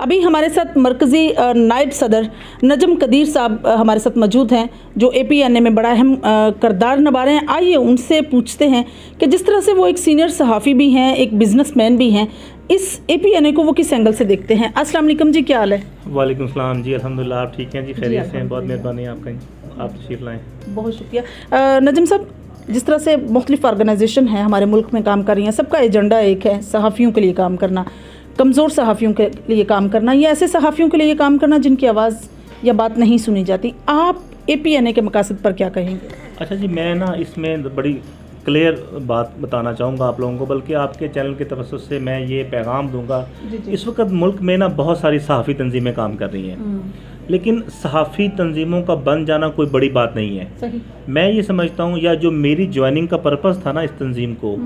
ابھی ہمارے ساتھ مرکزی نائب صدر نجم قدیر صاحب ہمارے ساتھ موجود ہیں جو APNA میں بڑا اہم کردار نبھا رہے ہیں. آئیے ان سے پوچھتے ہیں کہ جس طرح سے وہ ایک سینئر صحافی بھی ہیں, ایک بزنس مین بھی ہیں, اس APNA کو وہ کس اینگل سے دیکھتے ہیں. السلام علیکم جی, کیا حال ہے؟ وعلیکم السلام جی, الحمدللہ آپ ٹھیک ہیں جی, خیریت سے ہیں, بہت مہربانی آپ کا, آپ تشریف لائیں. بہت شکریہ. نجم صاحب, جس طرح سے مختلف آرگنائزیشن ہیں ہمارے ملک میں کام کر رہی ہیں, سب کا ایجنڈا ایک ہے, صحافیوں کے لیے کام کرنا, کمزور صحافیوں کے لیے کام کرنا, یا ایسے صحافیوں کے لیے کام کرنا جن کی آواز یا بات نہیں سنی جاتی. آپ APNA کے مقاصد پر کیا کہیں گے؟ اچھا جی, میں اس میں بڑی کلیئر بات بتانا چاہوں گا آپ لوگوں کو, بلکہ آپ کے چینل کے توسط سے میں یہ پیغام دوں گا. اس وقت ملک میں بہت ساری صحافی تنظیمیں کام کر رہی ہیں, لیکن صحافی تنظیموں کا بن جانا کوئی بڑی بات نہیں ہے. صحیح. میں یہ سمجھتا ہوں, یا جو میری جوائننگ کا پرپس تھا اس تنظیم کو,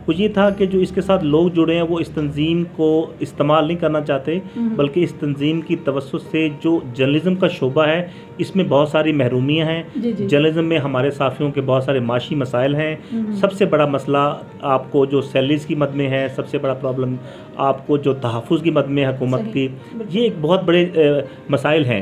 وہ یہ تھا کہ جو اس کے ساتھ لوگ جڑے ہیں وہ اس تنظیم کو استعمال نہیں کرنا چاہتے, بلکہ اس تنظیم کی توسط سے جو جرنلزم کا شعبہ ہے اس میں بہت ساری محرومیاں ہیں. جرنلزم میں ہمارے صحافیوں کے بہت سارے معاشی مسائل ہیں. سب سے بڑا مسئلہ آپ کو جو سیلریز کی مد میں ہے, سب سے بڑا پرابلم آپ کو جو تحفظ کی مد میں حکومت کی, یہ ایک بہت بڑے مسائل ہیں.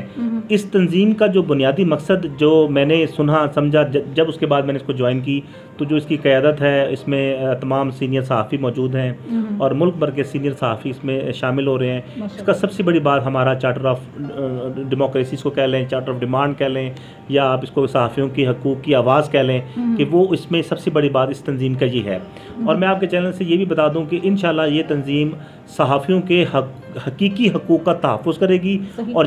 اس تنظیم کا جو بنیادی مقصد جو میں نے سمجھا جب اس کے بعد میں نے اس کو جوائن کی, تو جو اس کی قیادت ہے اس میں تمام سینئر صحافی موجود ہیں اور ملک بھر کے سینئر صحافی اس میں شامل ہو رہے ہیں. اس کا سب سے بڑی بات ہمارا چارٹر آف ڈیموکریسیز کو کہہ لیں, چارٹر آف ڈیمانڈ کہہ لیں, یا آپ اس کو صحافیوں کی حقوق کی آواز کہہ لیں, کہ وہ اس میں سب سے بڑی بات اس تنظیم کا یہ ہے. اور میں آپ کے چینل سے یہ بھی بتا دوں کہ انشاءاللہ یہ تنظیم صحافیوں کے حقیقی حقوق کا تحفظ کرے گی. اور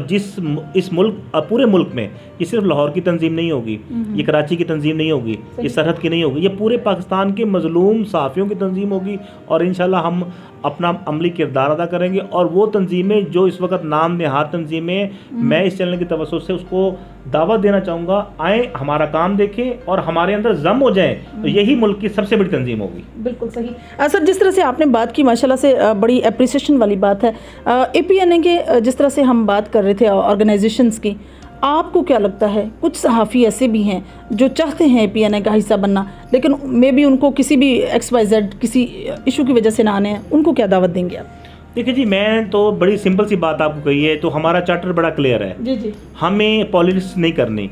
اس ملک, پورے ملک میں, یہ صرف لاہور کی تنظیم نہیں ہوگی, یہ کراچی کی تنظیم نہیں ہوگی, یہ سرحد کی نہیں ہوگی, یہ پورے پاکستان کے مظلوم صحافیوں کی تنظیم ہوگی. اور انشاءاللہ ہم اپنا عملی کردار ادا کریں گے. اور وہ تنظیمیں جو اس وقت نام نہاد تنظیمیں, میں اس چینل کی توسط سے اس کو دعوت دینا چاہوں گا, آئیں ہمارا کام دیکھیں اور ہمارے اندر ضم ہو جائیں, تو یہی ملک کی سب سے بڑی تنظیم ہوگی. بالکل صحیح. سر, جس طرح سے آپ نے بات کی ماشاءاللہ سے بڑی اپریسیشن والی بات ہے. APNA کے جس طرح سے ہم بات کر رہے تھے آرگنائزیشنز کی, آپ کو کیا لگتا ہے کچھ صحافی ایسے بھی ہیں جو چاہتے ہیں APNA کا حصہ بننا, لیکن مے بی ان کو کسی بھی XYZ کسی ایشو کی وجہ سے نہ آنے ہیں, ان کو کیا دعوت دیں گے آپ؟ دیکھیں جی, میں تو بڑی سمپل سی بات آپ کو کہی ہے, تو ہمارا چارٹر بڑا کلیئر ہے. ہمیں پالیٹکس نہیں کرنی,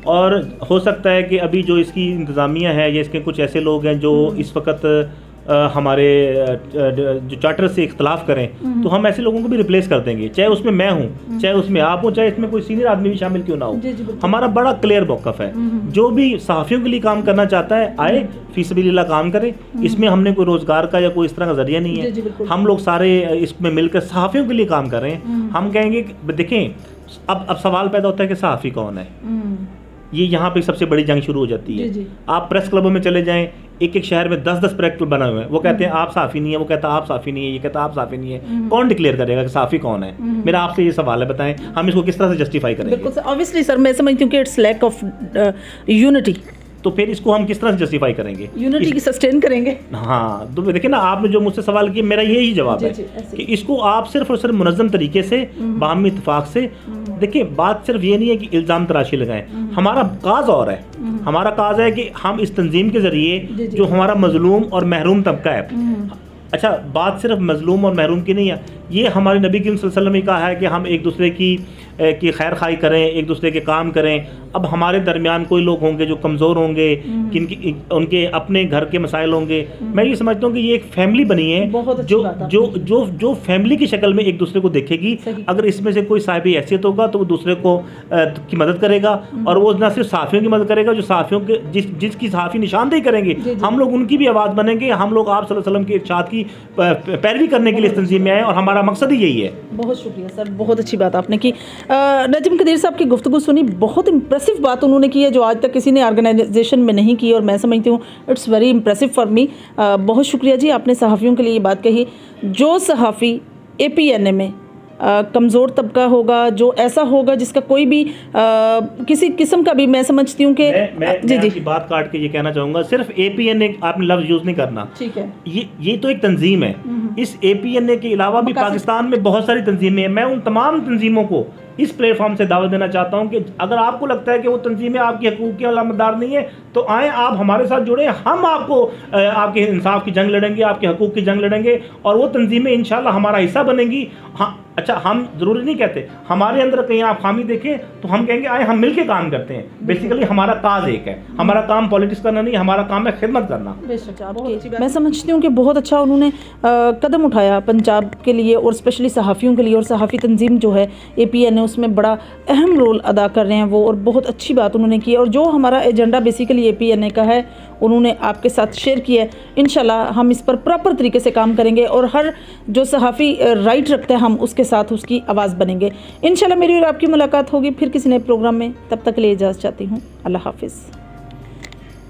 اور ہو سکتا ہے کہ ابھی جو اس کی انتظامیہ ہے یا اس کے کچھ ایسے لوگ ہیں جو اس وقت ہمارے جو چارٹر سے اختلاف کریں, تو ہم ایسے لوگوں کو بھی ریپلیس کر دیں گے, چاہے اس میں میں ہوں, چاہے اس میں آپ ہوں, چاہے اس میں کوئی سینئر آدمی بھی شامل کیوں نہ ہو. ہمارا بڑا کلیئر موقف ہے. جو بھی صحافیوں کے لیے کام کرنا چاہتا ہے آئے, فی سبیل اللہ کام کرے. اس میں ہم نے کوئی روزگار کا یا کوئی اس طرح کا ذریعہ نہیں ہے. ہم لوگ سارے اس میں مل کر صحافیوں کے لیے کام کر رہے ہیں. ہم کہیں گے دیکھیں, اب سوال پیدا ہوتا ہے کہ صحافی کون ہے. یہ یہاں پہ سب سے بڑی جنگ شروع ہو جاتی ہے. آپ پریس کلبوں میں چلے جائیں, ایک شہر میں 10 پریس کلب بنا ہوئے ہیں, وہ کہتے ہیں آپ صحافی نہیں ہے, وہ کہتا ہے آپ صحافی نہیں ہے, یہ کہتا ہے آپ صحافی نہیں ہے. کون ڈکلیئر کرے گا کہ صحافی کون ہے؟ میرا آپ سے یہ سوال ہے, بتائیں ہم اس کو کس طرح سے جسٹیفائی کریں گے؟ بالکل obviously سر, میں سمجھتی ہوں کہ اٹس لیک آف یونٹی. تو پھر اس کو ہم کس طرح سے جسٹیفائی کریں گے؟ یونٹی کی سسٹین کریں گے. ہاں, تو دیکھیں نا, آپ نے جو مجھ سے سوال کیا, میرا یہی جواب ہے کہ اس کو آپ صرف اور صرف منظم طریقے سے, باہمی اتفاق سے دیکھیں. بات صرف یہ نہیں ہے کہ الزام تراشی لگائیں. ہمارا کاز اور ہے, ہمارا کاز ہے کہ ہم اس تنظیم کے ذریعے جو ہمارا مظلوم اور محروم طبقہ ہے, اچھا بات صرف مظلوم اور محروم کی نہیں ہے, یہ ہمارے نبی کریم صلی اللہ علیہ وسلم نے کہا ہے کہ ہم ایک دوسرے کی خیر خواہی کریں, ایک دوسرے کے کام کریں. اب ہمارے درمیان کوئی لوگ ہوں گے جو کمزور ہوں گے, ان کے اپنے گھر کے مسائل ہوں گے. میں یہ سمجھتا ہوں کہ یہ ایک فیملی بنی ہے جو فیملی کی شکل میں ایک دوسرے کو دیکھے گی. اگر اس میں سے کوئی صاحب حیثیت ہوگا تو وہ دوسرے کو کی مدد کرے گا, اور وہ نہ صرف صحافیوں کی مدد کرے گا, جو صحافیوں کے جس کی صحافی نشاندہی کریں گے, ہم لوگ ان کی بھی آواز بنیں گے. ہم لوگ آپ صلی اللہ علیہ وسلم کے ارشاد کی پیروی کرنے کے لیے اس تنظیم میں آئے, اور ہمارا مقصد ہی یہی ہے. بہت شکریہ سر, بہت اچھی بات آپ نے کی. نجم قدیر صاحب کی گفتگو سنی, بہت امپریسو بات انہوں نے کی ہے جو آج تک کسی نے آرگنائزیشن میں نہیں کی, اور میں سمجھتی ہوں it's very impressive for me. بہت شکریہ جی, آپ نے صحافیوں کے لیے یہ بات کہی. جو صحافی APNA میں کمزور طبقہ ہوگا, جو ایسا ہوگا جس کا کوئی بھی کسی قسم کا بھی, میں سمجھتی ہوں کہ جی بات کاٹ کے یہ کہنا چاہوں گا, صرف APNA آپ نے لفظ یوز نہیں کرنا. ٹھیک ہے, یہ تو ایک تنظیم ہے. اس APNA کے علاوہ بھی پاکستان میں بہت ساری تنظیمیں ہیں. میں ان تمام تنظیموں کو اس پلیٹ فارم سے دعوت دینا چاہتا ہوں کہ اگر آپ کو لگتا ہے کہ وہ تنظیمیں آپ کی حقوق کی علامت دار نہیں ہے, تو آئیں آپ ہمارے ساتھ جڑیں. ہم آپ کو آپ کے انصاف کی جنگ لڑیں گے, آپ کے حقوق کی جنگ لڑیں گے, اور وہ تنظیمیں انشاءاللہ ہمارا حصہ بنیں گی. ہاں, اچھا ہم ضروری نہیں کہتے ہمارے اندر کہیں آپ خامی دیکھیں تو ہم کہیں گے آئے ہم مل کے کام کرتے ہیں. بیسیکلی ہمارا کاز ایک ہے, ہمارا کام پالیٹکس کرنا نہیں, ہمارا کام ہے خدمت کرنا. میں سمجھتی ہوں کہ بہت اچھا انہوں نے قدم اٹھایا پنجاب کے لیے اور اسپیشلی صحافیوں کے لیے, اور صحافی تنظیم جو ہے APN ہے اس میں بڑا اہم رول ادا کر رہے ہیں وہ, اور بہت اچھی بات انہوں نے کی. اور جو ہمارا ایجنڈا بیسیکلی APN کا ہے انہوں نے آپ کے ساتھ شیئر کیا ہے. انشاءاللہ ہم اس پر پراپر طریقے سے کام کریں گے, اور ہر جو صحافی رائٹ رکھتا ہے ہم اس کے ساتھ اس کی آواز بنیں گے. انشاءاللہ میری اور آپ کی ملاقات ہوگی پھر کسی نئے پروگرام میں. تب تک کے لیے اجازت چاہتی ہوں. اللہ حافظ.